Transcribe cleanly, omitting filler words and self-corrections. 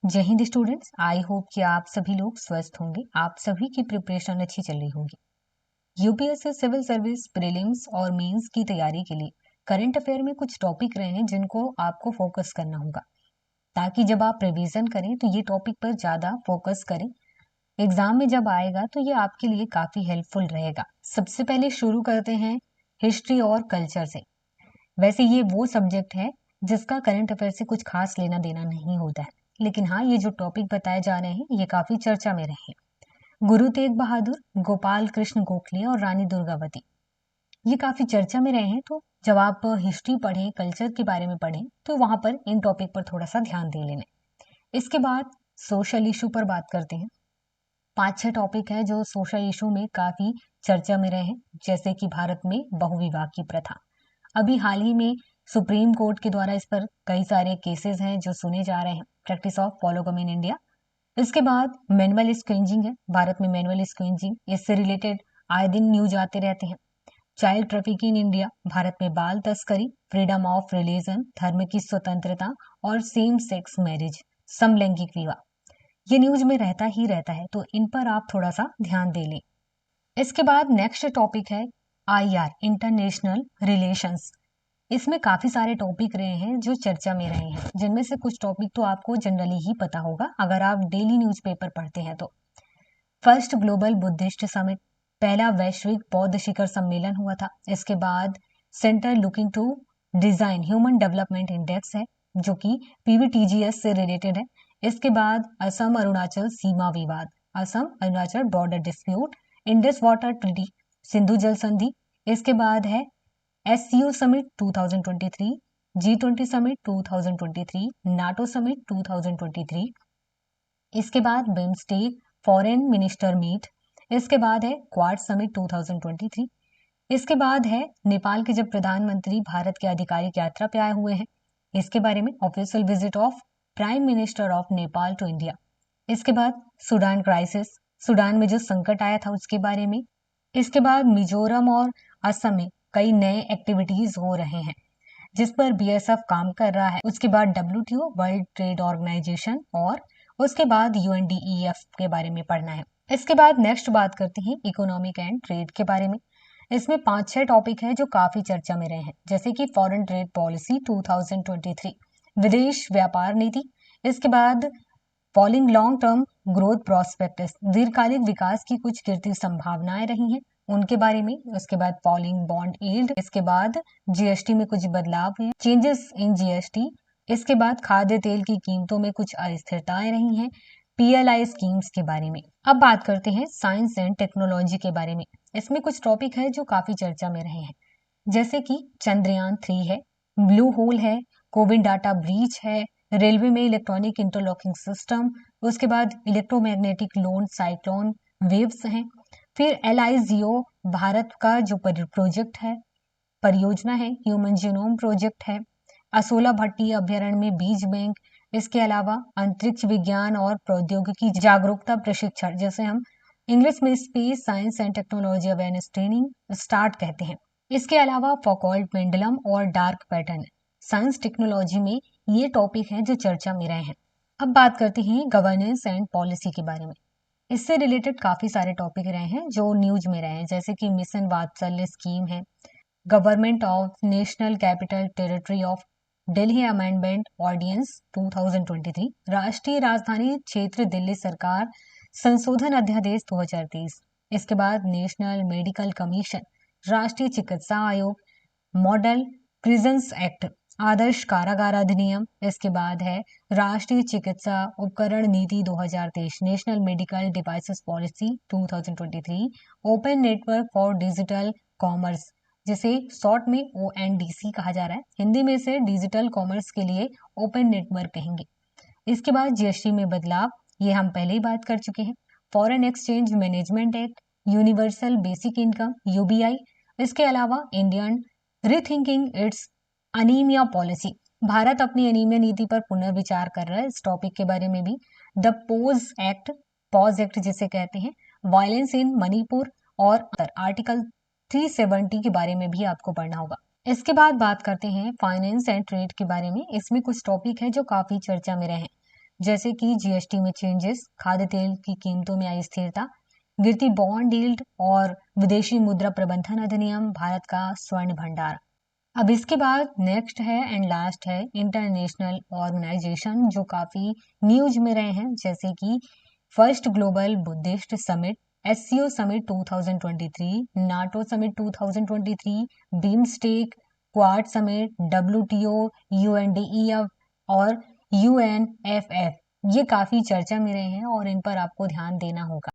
जय Hind students, I hope कि आप सभी लोग स्वस्थ होंगे। आप सभी की प्रिपरेशन अच्छी चल रही होगी। यूपीएससी सिविल सर्विस प्रीलिम्स और मेंस की तैयारी के लिए करंट अफेयर में कुछ टॉपिक रहे हैं जिनको आपको फोकस करना होगा, ताकि जब आप रिवीजन करें तो ये टॉपिक पर ज़्यादा फोकस करें। एग्जाम में जब आएगा तो ये आपके लिए काफ़ी हेल्पफुल रहेगा। सबसे पहले शुरू करते हैं हिस्ट्री और कल्चर से। वैसे ये वो सब्जेक्ट है जिसका करंट अफेयर से कुछ खास लेना देना नहीं होता है, लेकिन हाँ, ये जो टॉपिक बताए जा रहे हैं ये काफी चर्चा में रहे हैं। गुरु तेग बहादुर, गोपाल कृष्ण गोखले और रानी दुर्गावती, ये काफी चर्चा में रहे हैं। तो जब आप हिस्ट्री पढ़ें, कल्चर के बारे में पढ़ें, तो वहां पर इन टॉपिक पर थोड़ा सा ध्यान दे लेना। इसके बाद सोशल इशू पर बात करते हैं। 5-6 टॉपिक है जो सोशल इशू में काफी चर्चा में रहे हैं, जैसे कि भारत में बहुविवाह की प्रथा। अभी हाल ही में सुप्रीम कोर्ट के द्वारा इस पर कई सारे केसेस हैं जो सुने जा रहे हैं। Practice of polygamy in India. इसके बाद मैनुअल स्क्वेंजिंग है, भारत में मैनुअल स्क्वेंजिंग, इससे रिलेटेड आए दिन न्यूज आते रहते हैं। Child trafficking in India, Bharat में बाल तस्करी, फ्रीडम ऑफ रिलीजन, धर्म की स्वतंत्रता और सेम सेक्स मैरिज, समलैंगिक विवाह, ये न्यूज में रहता ही रहता है, तो इन पर आप थोड़ा सा ध्यान दे लें। इसके बाद नेक्स्ट टॉपिक है आईआर, इंटरनेशनल रिलेशंस। इसमें काफी सारे टॉपिक रहे हैं जो चर्चा में रहे हैं, जिनमें से कुछ टॉपिक तो आपको जनरली ही पता होगा अगर आप डेली न्यूज़पेपर पढ़ते हैं तो। फर्स्ट ग्लोबल बुद्धिस्ट समिट, पहला वैश्विक बौद्ध शिखर सम्मेलन हुआ था। इसके बाद centre looking to design human development index है, जो कि पीवीटीजीएस से रिलेटेड है। इसके बाद असम अरुणाचल सीमा विवाद, Assam Arunachal border dispute, Indus water treaty, Sindhu जल संधि। इसके बाद है SCO summit 2023, G20 summit 2023, NATO summit 2023। इसके बाद बिम्स्टेक फॉरेन मिनिस्टर मीट। इसके बाद है क्वाड समिट 2023। इसके बाद है नेपाल के जब प्रधानमंत्री भारत के आधिकारिक यात्रा पे आए हुए हैं, इसके बारे में official visit of prime minister of Nepal to India. इसके बाद सूडान क्राइसिस, सूडान में जो संकट आया था उसके बारे में। इसके बाद मिजोरम और असम में कई नए एक्टिविटीज हो रहे हैं जिस पर बीएसएफ काम कर रहा है। उसके बाद WTO, वर्ल्ड ट्रेड ऑर्गेनाइजेशन, और उसके बाद UNDEF के बारे में पढ़ना है। इसके बाद नेक्स्ट बात करते हैं इकोनॉमिक एंड ट्रेड के बारे में। इसमें 5-6 टॉपिक है जो काफी चर्चा में रहे हैं, जैसे कि फॉरेन ट्रेड पॉलिसी 2023, विदेश व्यापार नीति। इसके बाद falling long term growth prospectus, दीर्घकालिक विकास की कुछ गिरती संभावनाएं रही हैं उनके बारे में। उसके बाद फॉलिंग बॉन्ड यील्ड। इसके बाद जीएसटी में कुछ बदलाव हुए, चेंजेस इन जीएसटी। इसके बाद खाद्य तेल की कीमतों में कुछ अस्थिरताएं रही हैं, PLI स्कीम्स के बारे में। अब बात करते हैं साइंस एंड टेक्नोलॉजी के बारे में। इसमें कुछ टॉपिक है जो काफी चर्चा में रहे हैं, जैसे कि चंद्रयान 3 है, ब्लू होल है, कोविड डाटा ब्रीच है, रेलवे में इलेक्ट्रॉनिक इंटरलॉकिंग सिस्टम, उसके बाद इलेक्ट्रोमैग्नेटिक लोन साइक्लोन वेव्स हैं। फिर LIGO, भारत का जो प्रोजेक्ट है, परियोजना है, ह्यूमन जीनोम प्रोजेक्ट है। असोला भट्टी अभ्यारण्य में बीज बैंक। इसके अलावा अंतरिक्ष विज्ञान और प्रौद्योगिकी जागरूकता प्रशिक्षण, जैसे हम इंग्लिश में space science and technology awareness training start कहते हैं। इसके अलावा फॉकॉल्ट पेंडुलम और डार्क पैटर्न, साइंस टेक्नोलॉजी में ये टॉपिक हैं जो चर्चा में रहे हैं। अब बात करते हैं गवर्नेंस एंड पॉलिसी के बारे में। इससे रिलेटेड काफी सारे टॉपिक रहे हैं जो न्यूज में रहे हैं, जैसे कि मिशन वात्सल्य स्कीम है, government of national capital territory of Delhi amendment ordinance 2023, राष्ट्रीय राजधानी क्षेत्र दिल्ली सरकार संशोधन अध्यादेश 2023। इसके बाद नेशनल मेडिकल कमीशन, राष्ट्रीय चिकित्सा आयोग, मॉडल प्रिजन्स एक्ट, आदर्श कारागार अधिनियम। इसके बाद है राष्ट्रीय चिकित्सा उपकरण नीति 2023, national medical devices policy 2023, open network for digital commerce, जिसे शॉर्ट में ONDC कहा जा रहा है, हिंदी में से डिजिटल कॉमर्स के लिए ओपन नेटवर्क कहेंगे। इसके बाद GST में बदलाव, ये हम पहले ही बात कर चुके हैं। Foreign exchange management act, universal basic income UBI। इसके अलावा Indian rethinking it's anaemia policy, Bharat अपनी अनीमिया नीति पर पुनर्विचार कर रहा है, इस टॉपिक के बारे में भी। द पॉज एक्ट जिसे कहते हैं, वायलेंस इन मणिपुर, और आर्टिकल 370 के बारे में भी आपको पढ़ना होगा। इसके बाद बात करते हैं फाइनेंस एंड ट्रेड के बारे में। इसमें कुछ टॉपिक है जो काफी चर्चा में रहे हैं, जैसे कि जीएसटी में चेंजेस, खाद्य तेल की कीमतों में आई स्थिरता, गिरती बॉन्ड यील्ड और विदेशी मुद्रा प्रबंधन अधिनियम, भारत का स्वर्ण भंडार। अब इसके बाद नेक्स्ट है एंड लास्ट है इंटरनेशनल ऑर्गेनाइजेशन जो काफी न्यूज में रहे हैं, जैसे कि first global Buddhist summit, SCO summit 2023, NATO summit 2023, BIMSTEC, quad summit, WTO, UNDEF और यूएनएफएफ। ये काफी चर्चा में रहे हैं और इन पर आपको ध्यान देना होगा।